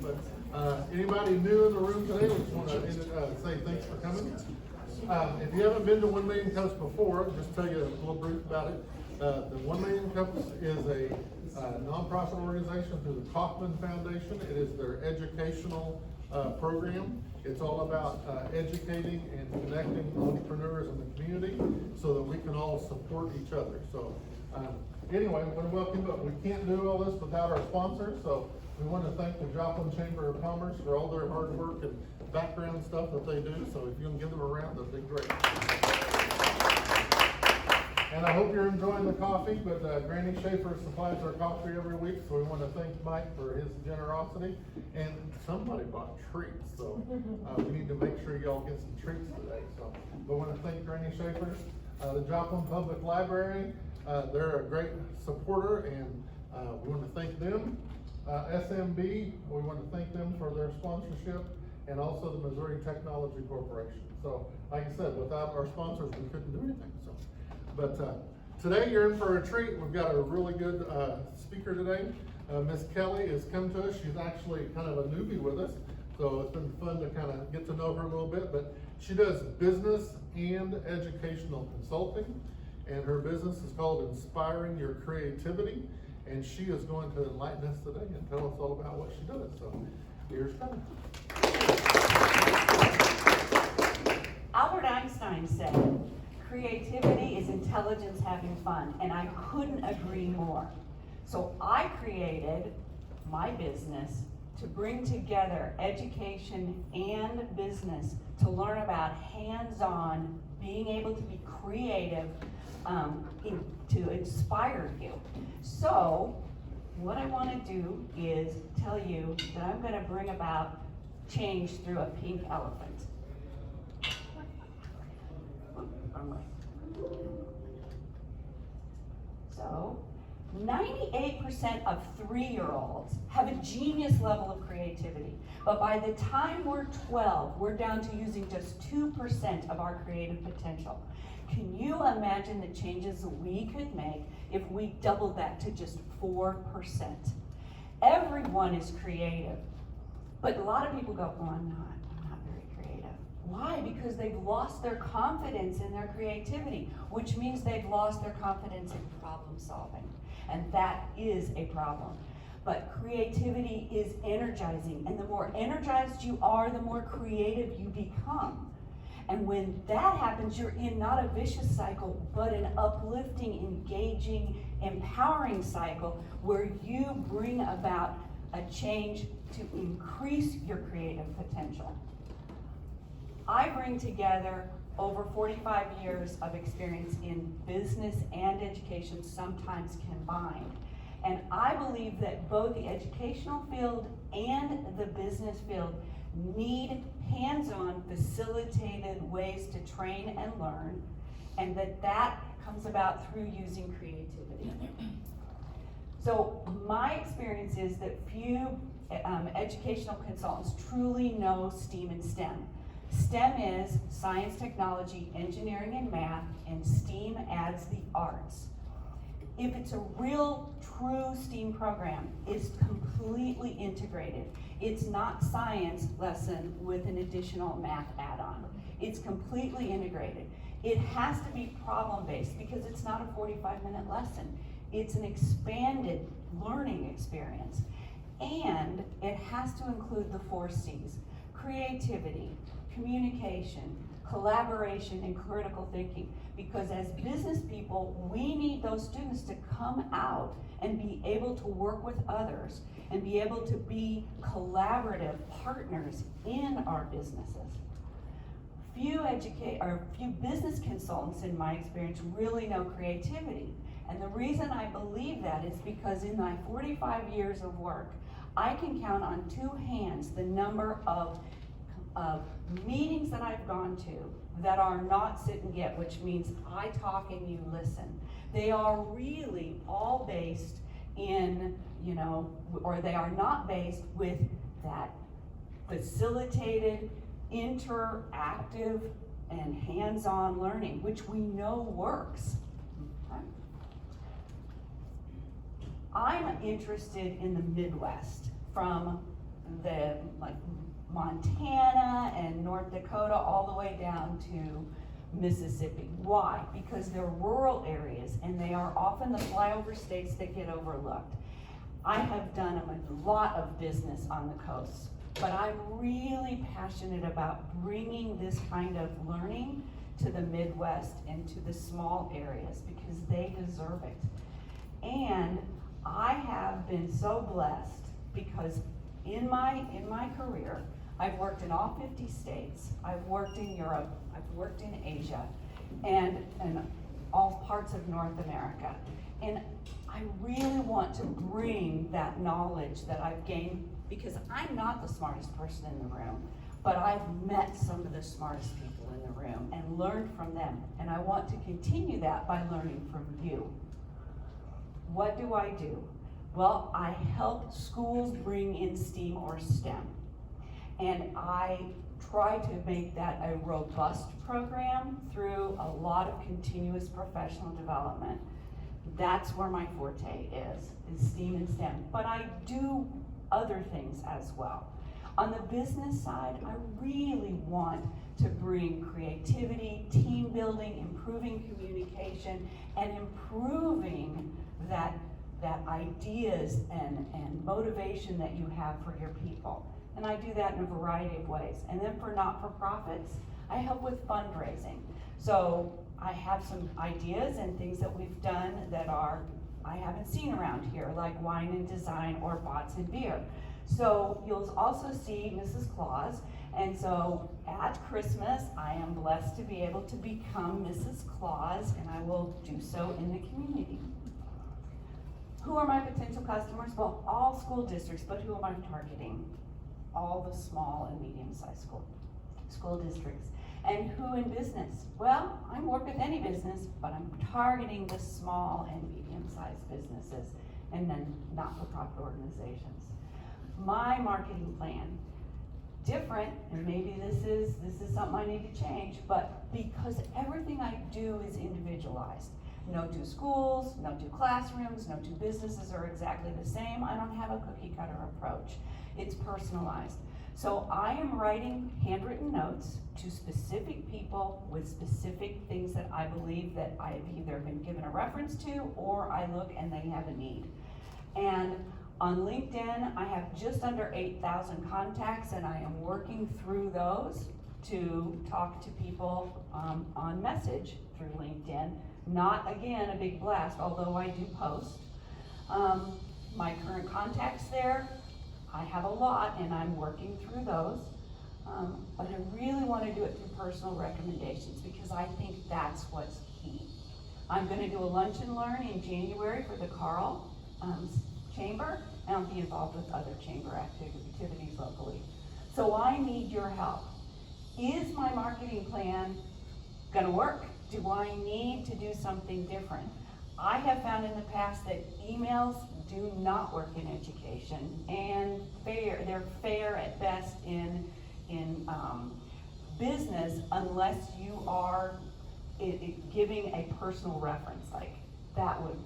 but anybody new in the room today, we just want to say thanks for coming. If you haven't been to 1 Million Cups before, just tell you a little brief about it. The 1 Million Cups is a nonprofit organization through the Kaufman Foundation. It is their educational program. It's all about educating and connecting entrepreneurs in the community so that we can all support each other. So anyway, I want to welcome you, but we can't do all this without our sponsors. So we want to thank the Joplin Chamber of Commerce for all their hard work and background stuff that they do. So if you can give them a round, that'd be great. And I hope you're enjoying the coffee, but Granny Schaefer supplies our coffee every week, so we want to thank Mike for his generosity. And somebody bought treats, so we need to make sure y'all get some treats today. So, but I want to thank Granny Schaefer, the Joplin Public Library. They're a great supporter, and we want to thank them. SMB, we want to thank them for their sponsorship, and also the Missouri Technology Corporation. So, like I said, without our sponsors, we couldn't do anything. So. But today you're in for a treat. We've got a really good speaker today. Miss Kelly has come to us. She's actually kind of a newbie with us, so it's been fun to kind of get to know her a little bit. But she does business and educational consulting, and her business is called Inspiring Your Creativity. And she is going to enlighten us today and tell us all about what she does. So here's Kelly. Albert Einstein said, creativity is intelligence having fun, and I couldn't agree more. So I created my business to bring together education and business to learn about hands-on, being able to be creative, to inspire you. So what I want to do is tell you that I'm going to bring about change through a pink elephant. So, 98% of 3-year-olds have a genius level of creativity, but by the time we're 12, we're down to using just 2% of our creative potential. Can you imagine the changes we could make if we doubled that to just 4%? Everyone is creative, but a lot of people go, oh, I'm not very creative. Why? Because they've lost their confidence in their creativity, which means they've lost their confidence in problem solving. And that is a problem. But creativity is energizing, and the more energized you are, the more creative you become. And when that happens, you're in not a vicious cycle, but an uplifting, engaging, empowering cycle where you bring about a change to increase your creative potential. I bring together over 45 years of experience in business and education, sometimes combined. And I believe that both the educational field and the business field need hands-on, facilitated ways to train and learn, and that comes about through using creativity. So my experience is that few educational consultants truly know STEAM and STEM. STEM is science, technology, engineering, and math, and STEAM adds the arts. If it's a real, true STEAM program, it's completely integrated. It's not science lesson with an additional math add-on. It's completely integrated. It has to be problem-based because it's not a 45-minute lesson. It's an expanded learning experience. And it has to include the 4 C's: creativity, communication, collaboration, and critical thinking. Because as business people, we need those students to come out and be able to work with others and be able to be collaborative partners in our businesses. Few business consultants, in my experience, really know creativity. And the reason I believe that is because in my 45 years of work, I can count on 2 hands the number of meetings that I've gone to that are not sit and get, which means I talk and you listen. They are really all based in, or they are not based with that facilitated, interactive, and hands-on learning, which we know works. Okay? I'm interested in the Midwest, from the, like Montana and North Dakota, all the way down to Mississippi. Why? Because they're rural areas and they are often the flyover states that get overlooked. I have done a lot of business on the coast, but I'm really passionate about bringing this kind of learning to the Midwest and to the small areas because they deserve it. And I have been so blessed because in my career, I've worked in all 50 states, I've worked in Europe, I've worked in Asia, and all parts of North America. And I really want to bring that knowledge that I've gained, because I'm not the smartest person in the room, but I've met some of the smartest people in the room and learned from them. And I want to continue that by learning from you. What do I do? Well, I help schools bring in STEAM or STEM. And I try to make that a robust program through a lot of continuous professional development. That's where my forte is STEAM and STEM. But I do other things as well. On the business side, I really want to bring creativity, team building, improving communication, and improving that ideas and motivation that you have for your people. And I do that in a variety of ways. And then for not-for-profits, I help with fundraising. So I have some ideas and things that we've done that I haven't seen around here, like wine and design or bots and beer. So you'll also see Mrs. Claus. And so at Christmas, I am blessed to be able to become Mrs. Claus, and I will do so in the community. Who are my potential customers? Well, all school districts, but who am I targeting? All the small and medium-sized school districts. And who in business? Well, I work with any business, but I'm targeting the small and medium-sized businesses and then not-for-profit organizations. My marketing plan, different, and maybe this is something I need to change, but because everything I do is individualized. No two schools, no two classrooms, no two businesses are exactly the same. I don't have a cookie cutter approach. It's personalized. So I am writing handwritten notes to specific people with specific things that I believe that I've either been given a reference to or I look and they have a need. And on LinkedIn, I have just under 8,000 contacts, and I am working through those to talk to people on message through LinkedIn. Not, again, a big blast, although I do post. My current contacts there, I have a lot, and I'm working through those. But I really want to do it through personal recommendations because I think that's what's key. I'm going to do a lunch and learn in January for the Carl Chamber, and I'll be involved with other chamber activities locally. So I need your help. Is my marketing plan going to work? Do I need to do something different? I have found in the past that emails do not work in education, and they're fair at best in business unless you are giving a personal reference like that would.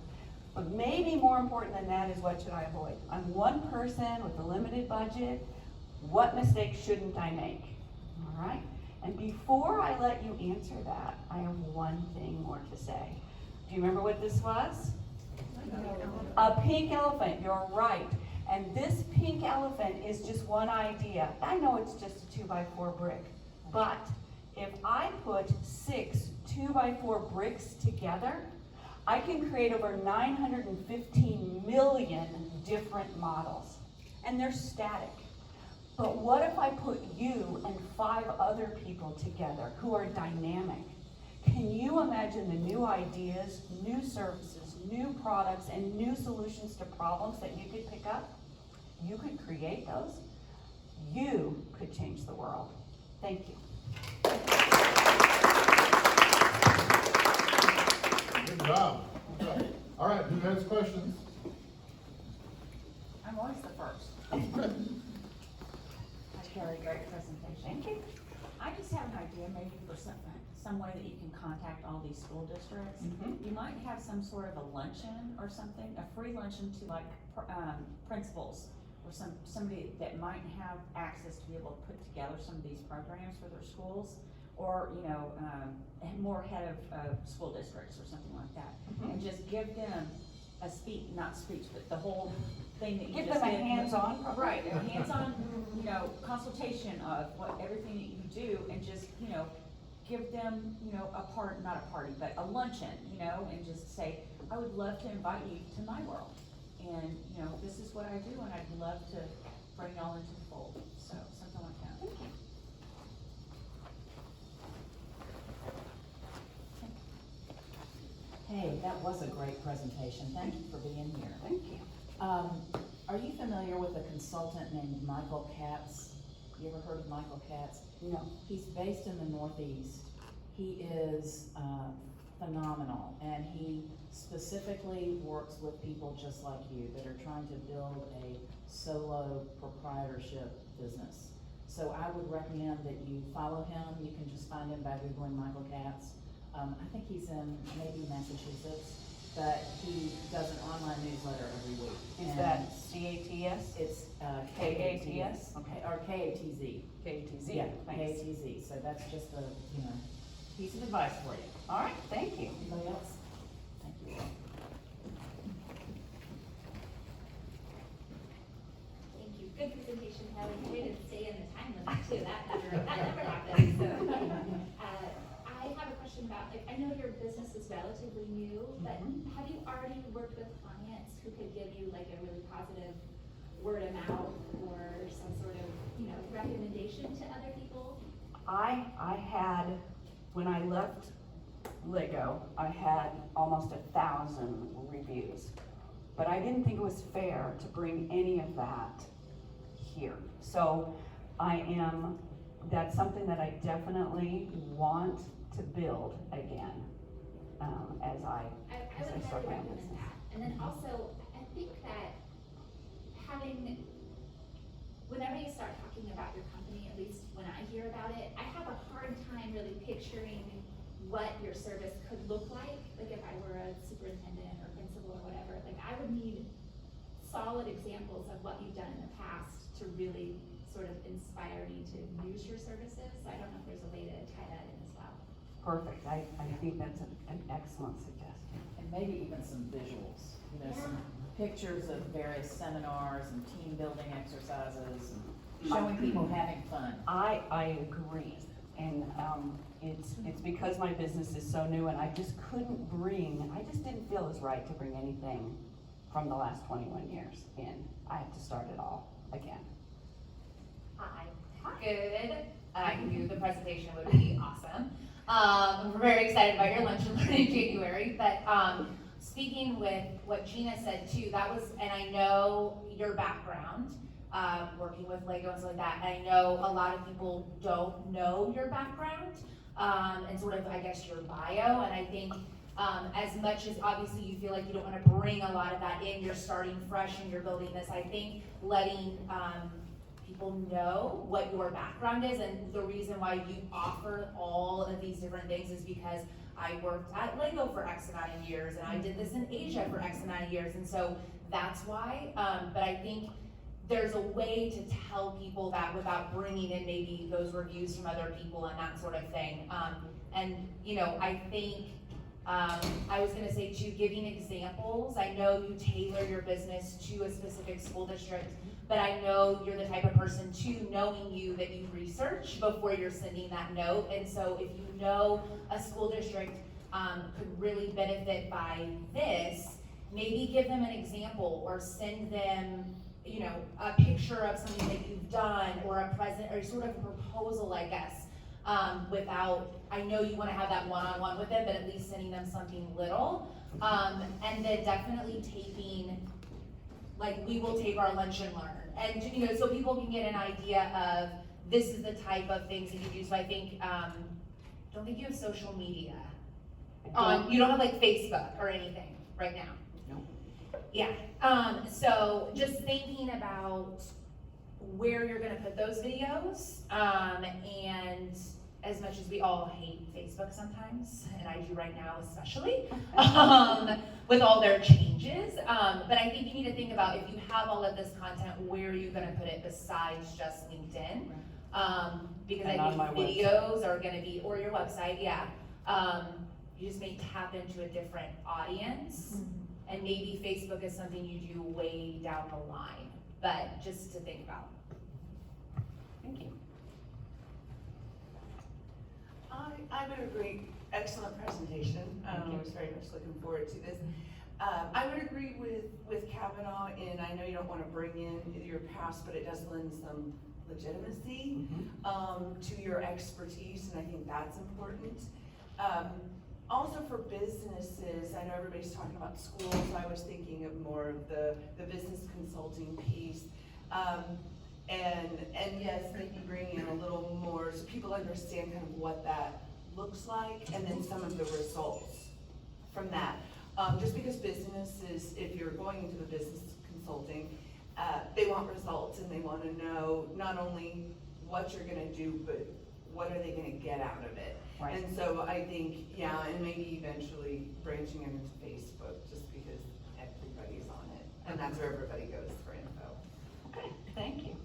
But maybe more important than that is what should I avoid? I'm one person with a limited budget. What mistakes shouldn't I make? All right? And before I let you answer that, I have one thing more to say. Do you remember what this was? A pink elephant, you're right. And this pink elephant is just one idea. I know it's just a 2x4 brick, but if I put 6 2x4 bricks together, I can create over 915 million different models. And they're static. But what if I put you and 5 other people together who are dynamic? Can you imagine the new ideas, new services, new products, and new solutions to problems that you could pick up? You could create those. You could change the world. Thank you. Good job. All right, who has questions? I'm always the first. That's a very great presentation. Thank you. I just have an idea, maybe for some way that you can contact all these school districts. You might have some sort of a luncheon or something, a free luncheon to like principals or somebody that might have access to be able to put together some of these programs for their schools, or, more head of school districts or something like that. And just give them not speech, but the whole thing that you Give just them a did. hands-on program. Right, a hands-on, consultation of everything that you do, and just, give them, not a party, but a luncheon, and just say, I would love to invite you to my world. And, this is what I do, and I'd love to bring y'all into the fold, so, something like that. Thank you. Hey, that was a great presentation. Thank you for being here. Thank you. Are you familiar with a consultant named Michael Katz? You ever heard of Michael Katz? No. He's based in the Northeast. He is phenomenal, and he specifically works with people just like you that are trying to build a solo proprietorship business. So I would recommend that you follow him. You can just find him by Googling Michael Katz. I think he's in maybe Massachusetts, but he does an online newsletter every week. Is And that CATS? It's KATS? Okay, or KATZ. KATZ? Yeah, Thanks. KATZ. So that's just a piece of advice for you. All right, thank you. Anybody else? Thank you. Thank you. Good presentation, Kelly. Way to stay in the time limit too. That never happens. So, I have a question about, I know your business is relatively new, but have you already worked with clients who could give you like a really positive word of mouth or some sort of, recommendation to other people? I had, when I left Lego, I had almost 1,000 reviews. But I didn't think it was fair to bring any of that here. So that's something that I definitely want to build again, as I would start my highly recommend business. that. And then also, I think that whenever you start talking about your company, at least when I hear about it, I have a hard time really picturing what your service could look like. Like if I were a superintendent or principal or whatever, like I would need solid examples of what you've done in the past to really sort of inspire me to use your services. I don't know if there's a way to tie that in as well. Perfect, I think that's an excellent suggestion. And maybe even some visuals, some pictures of various seminars and team building exercises, and showing people having fun. I agree, and it's because my business is so new, and I just didn't feel it was right to bring anything from the last 21 years in. I have to start it all again. Hi. Good. I knew the presentation would be awesome. We're very excited about your lunch and learn in January, but speaking with what Gina said too, and I know your background, working with Lego and stuff like that, and I know a lot of people don't know your background, and sort of, I guess, your bio, and I think as much as obviously you feel like you don't want to bring a lot of that in, you're starting fresh and you're building this, I think letting people know what your background is, and the reason why you offer all of these different things is because I worked at Lego for X amount of years, and I did this in Asia for X amount of years, and so that's why, but I think there's a way to tell people that without bringing in maybe those reviews from other people and that sort of thing. And I think, I was gonna say too, giving examples. I know you tailor your business to a specific school district, but I know you're the type of person too, knowing you, that you research before you're sending that note. And so if you know a school district could really benefit by this, maybe give them an example or send them a picture of something that you've done, or a present, or sort of a proposal, I guess, I know you wanna have that one-on-one with them, but at least sending them something little. And then definitely taping, like we will tape our lunch and learn. And so people can get an idea of, this is the type of things that you do. So I think, don't think you have social media. You don't have like Facebook or anything right now? No. Yeah, so just thinking about where you're gonna put those videos, and as much as we all hate Facebook sometimes, and I do right now especially, with all their changes, but I think you need to think about if you have all of this content, where are you gonna put it besides just LinkedIn? Because And I on my think videos are gonna be, or your website, yeah. You just may tap into a different audience, and maybe Facebook is something you do way down the line, but just to think about. Thank you. I would agree, excellent presentation, I was very much looking forward to this. I would agree with Kavanaugh, and I know you don't wanna bring in your past, but it does lend some legitimacy, to your expertise, and I think that's important. Also for businesses, I know everybody's talking about schools, so I was thinking of more of the business consulting piece. And yes, maybe bring in a little more so people understand kind of what that looks like, and then some of the results from that. Just because businesses, if you're going into the business consulting, they want results and they want to know not only what you're gonna do, but what are they gonna get out of it. Right. And so I think, yeah, and maybe eventually branching into Facebook, just because everybody's on it, and that's where everybody goes for info. Okay, thank you.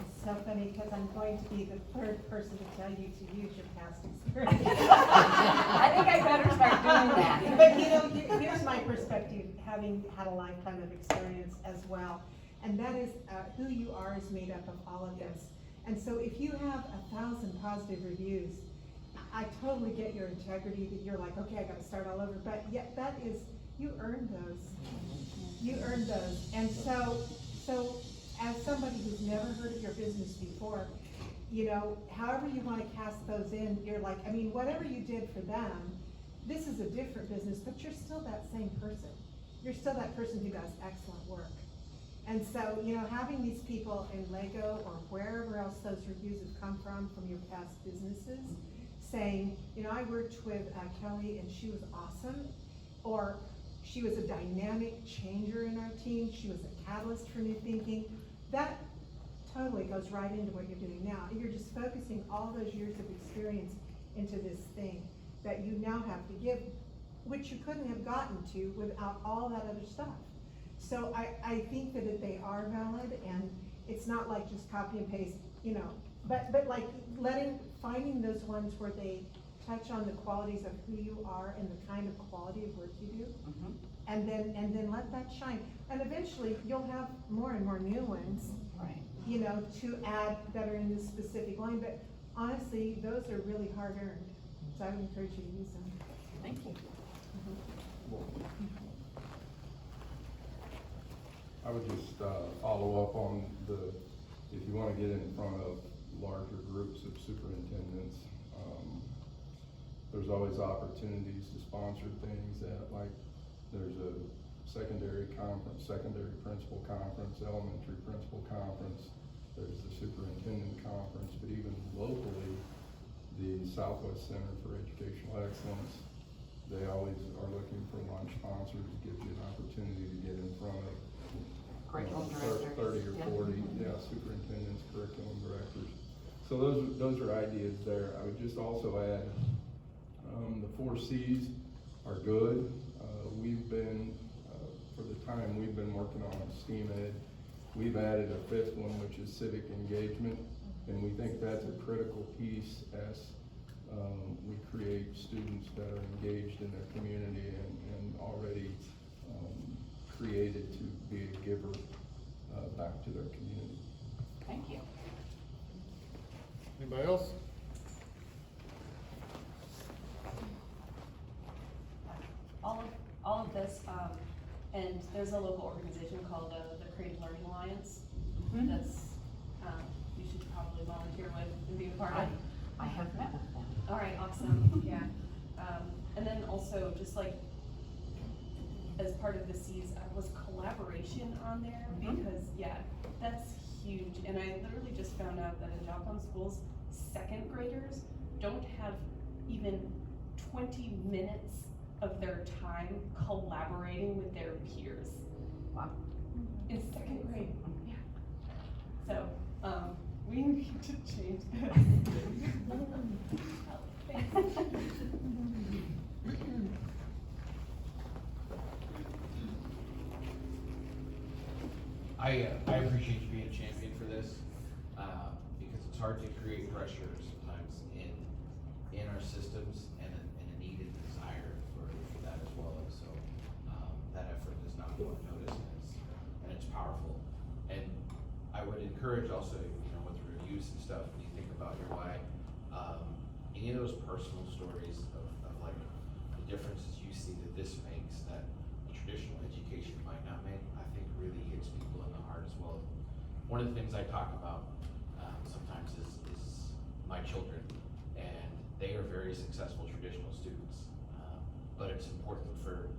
It's so funny because I'm going to be the third person to tell you to use your past experience. I think I better start doing that. But you know, here's my perspective, having had a lifetime of experience as well. And that is, who you are is made up of all of this. And so if you have 1,000 positive reviews, I totally get your integrity that you're like, okay, I gotta start all over. But yet that is, you earned those. You earned those. And so as somebody who's never heard of your business before, you know, however you wanna cast those in, you're like, I mean, whatever you did for them, this is a different business, but you're still that same person. You're still that person who does excellent work. And so, you know, having these people in Lego or wherever else those reviews have come from your past businesses, saying, you know, I worked with Kelly and she was awesome, or she was a dynamic changer in our team, she was a catalyst for new thinking. That totally goes right into what you're doing now. You're just focusing all those years of experience into this thing that you now have to give, which you couldn't have gotten to without all that other stuff. So I think that they are valid, and it's not like just copy and paste, you know, but like finding those ones where they touch on the qualities of who you are and the kind of quality of work you do, and then let that shine. And eventually you'll have more and more new ones, Right. you know, to add that are in this specific line. But honestly, those are really hard earned, so I would encourage you to use them. Thank you. I would just follow up on if you want to get in front of larger groups of superintendents, there's always opportunities to sponsor things at, like, there's a secondary conference, secondary principal conference, elementary principal conference, there's the superintendent conference, but even locally, the Southwest Center for Educational Excellence, they always are looking for lunch sponsors, gives you an opportunity to get in front of Curriculum 30 directors. or 40, superintendents, curriculum directors. So those are ideas there. I would just also add, the 4 C's are good. We've been, for the time we've been working on STEAM Ed, we've added a 5th one, which is civic engagement, and we think that's a critical piece as we create students that are engaged in their community and already created to be a giver back to their community. Thank you. Anybody else? All of this, and there's a local organization called the Creative Learning Alliance. That's, you should probably volunteer with and be a part of. I have met with them. All right, awesome, yeah. And then also, just like, as part of the C's, was collaboration on there, because, yeah, that's huge. And I literally just found out that in Joplin schools, 2nd graders don't have even 20 minutes of their time collaborating with their peers. Wow. In 2nd grade. to change this. I appreciate you being a champion for this, because it's hard to create pressure sometimes in our systems and a needed desire for that as well. And so, that effort does not go unnoticed, and it's powerful. And I would encourage also, with reviews and stuff, when you think about your why, any of those personal stories of like the differences you see that this makes that a traditional education might not make, I think really hits people in the heart as well. One of the things I talk about sometimes is my children, and they are very successful traditional students. But it's important for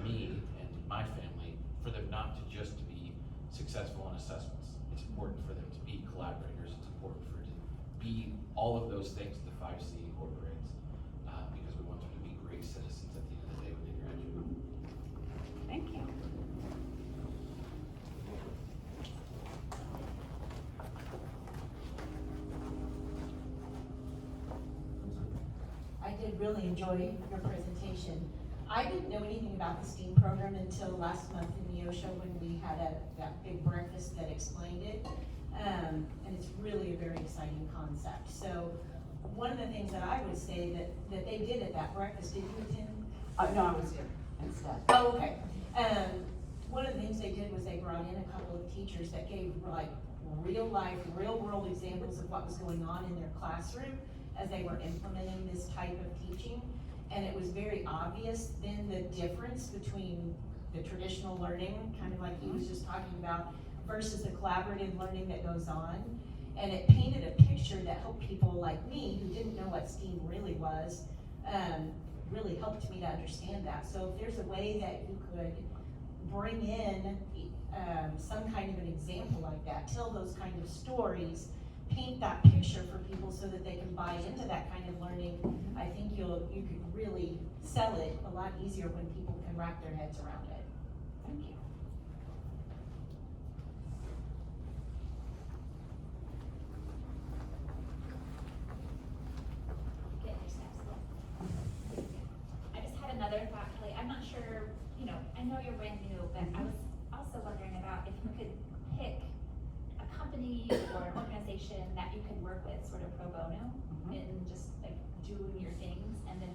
me and my family for them not to just be successful in assessments. It's important for them to be collaborators. It's important for them to be all of those things the 5C incorporates, because we want them to be great citizens at the end of the day when they graduate. Thank you. I did really enjoy your presentation. I didn't know anything about the STEAM program until last month in Neosho when we had that big breakfast that explained it. And it's really a very exciting concept. So one of the things that I would say that they did at that breakfast, did you attend? No, I was here instead. Oh, okay. One of the things they did was they brought in a couple of teachers that gave like real life, real world examples of what was going on in their classroom as they were implementing this type of teaching. And it was very obvious then the difference between the traditional learning, kind of like he was just talking about, versus the collaborative learning that goes on. And it painted a picture that helped people like me who didn't know what STEAM really was, really helped me to understand that. So if there's a way that you could bring in some kind of an example like that, tell those kind of stories, paint that picture for people so that they can buy into that kind of learning, I think you could really sell it a lot easier when people can wrap their heads around it. Thank you. Get your steps in. I just had another thought, Kelly. I'm not sure, I know you're brand new, but I was also wondering about if you could pick a company or an organization that you could work with sort of pro bono in just like doing your things, and then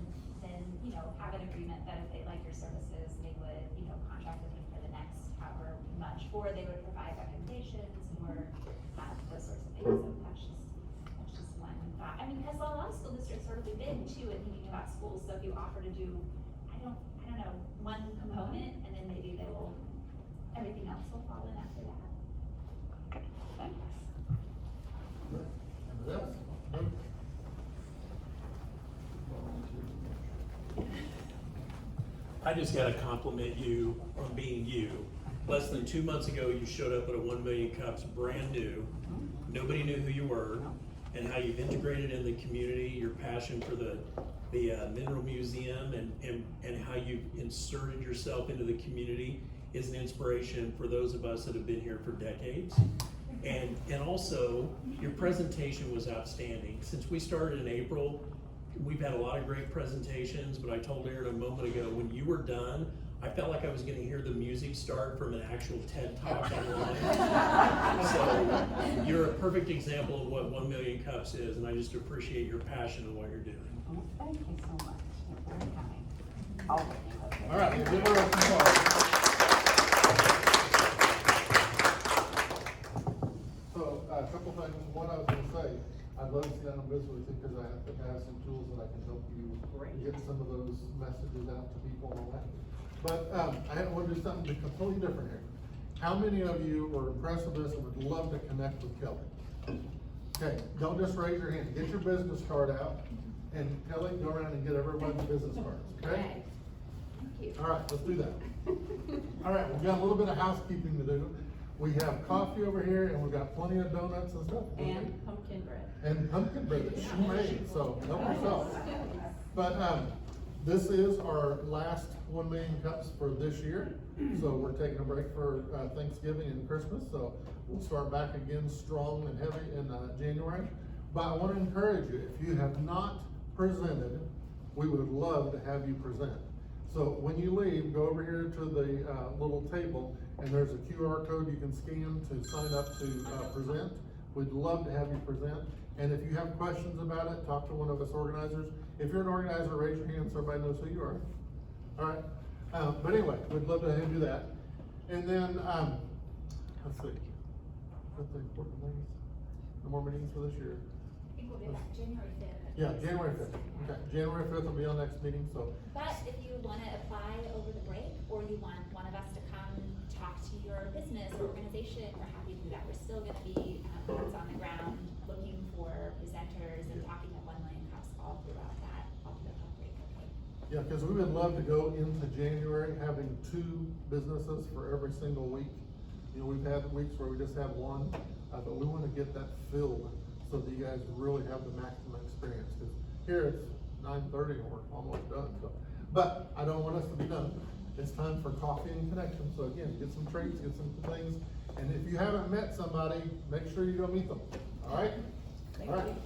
have an agreement that if they like your services, they would, contract with you for the next however much, or they would provide recommendations or those sorts of things. So that's just one thought. I mean, because a lot of school districts sort of we've been too in thinking about schools. So if you offer to do, I don't know, one component, and then maybe everything else will fall in after that. Thanks. Anybody else? I just gotta compliment you on being you. Less than 2 months ago, you showed up at a 1 Million Cups brand new. Nobody knew who you were, and how you've integrated in the community, your passion for the Mineral Museum, and how you've inserted yourself into the community is an inspiration for those of us that have been here for decades. And also, your presentation was outstanding. Since we started in April, we've had a lot of great presentations, but I told Aaron a moment ago, when you were done, I felt like I was gonna hear the music start from an actual TED Talk online. So, you're a perfect example of what 1 Million Cups is, and I just appreciate your passion and what you're doing. Well, thank you so much. You're very kind. Always. All right, we'll give her a applause. So, a couple things. One, I was gonna say, I'd love to sit down and visit with you, because I think I have some tools that I can help you get some of those messages out to people and all that. But, I want to do something completely different here. How many of you were impressed with this and would love to connect with Kelly? Okay, don't just raise your hand. Get your business card out, and Kelly, go around and get everybody's business cards, okay? Thank you. All right, let's do that. All right, we've got a little bit of housekeeping to do. We have coffee over here, and we've got plenty of donuts and stuff. And pumpkin bread. And pumpkin bread that she made, so help yourself. But, this is our last 1 Million Cups for this year. So we're taking a break for Thanksgiving and Christmas, so we'll start back again strong and heavy in January. But I wanna encourage you, if you have not presented, we would love to have you present. So when you leave, go over here to the, little table, and there's a QR code you can scan to sign up to, present. We'd love to have you present, and if you have questions about it, talk to one of us organizers. If you're an organizer, raise your hand so everybody knows who you are. All right, but anyway, we'd love to have you do that. And then, let's see, what's the important things? No more meetings for this year? I think we'll do that January 5th. Yeah, January 5th, okay, January 5th will be our next meeting, so. But if you wanna apply over the break, or you want one of us to come talk to your business or organization, we're happy to do that. We're still gonna be, boots on the ground, looking for presenters and talking at 1 Million Cups all throughout that break, okay? Yeah, because we would love to go into January having 2 businesses for every single week. You know, we've had weeks where we just have one, but we wanna get that filled so that you guys really have the maximum experience. Because here it's 9:30 and we're almost done, so. But I don't want us to be done. It's time for coffee and connection. So again, get some treats, get some things. And if you haven't met somebody, make sure you go meet them, all right? All right.